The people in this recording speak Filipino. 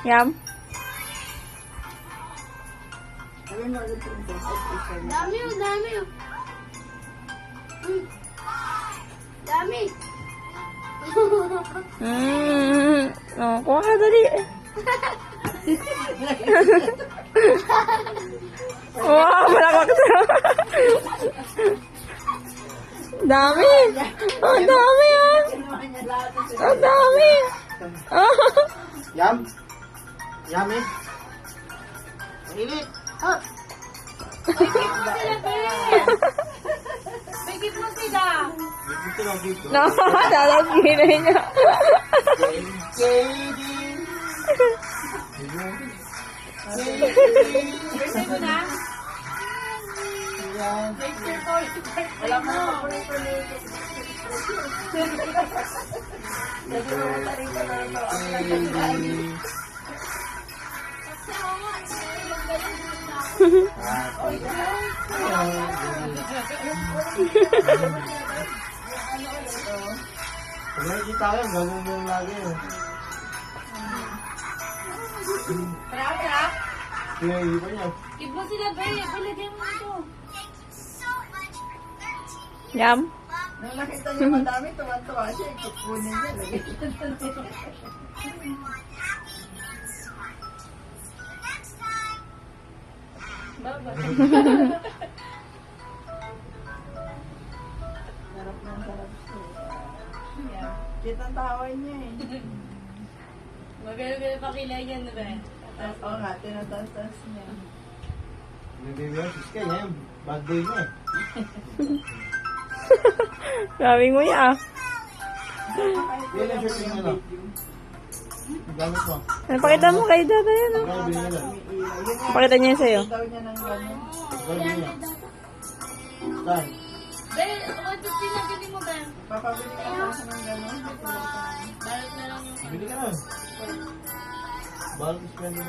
Yum. Dami oh, dami oh. Dami. Oh, kuha ka dali. Wow, malakot na. Dami. Oh, dami yan. Oh, dami. Oh. Yum. Yummy. Ang init. Oh. Bigit mo sila. Dito lang dito. No, lalagyan niya. Birthday mo na? Birthday ko. Wala mo. Pag nakikita ko yan, gano'n yung lagi. Sarap. Pinag-iipan niya. Give mo sila, Bea. Bilagyan mo ito. Yum. Nung nakita niya madami, tuwan-tuwa siya. Kukunin niya. Baba. Sarap ng sarap siya. Kita ang tawa niya eh. Magano pa kilay yan, Bea. Oo nga, tinatas-tas niya. Nag-baby yung siska niya. Bad day niya eh. Gawing mo ya. Yan ang shirt niya lang. Gamit mo. Napakita mo kay Dada yan. Oh. Gabi niya lang. Pakita niya yun sa'yo. Daw niya ng gano'n. Gabi niya. Saan? Bea, what is pinabili mo, Bea? Papabili ka lang siya ng gano'n. Balot na lang yung... Bili ka na. Balang spend mo.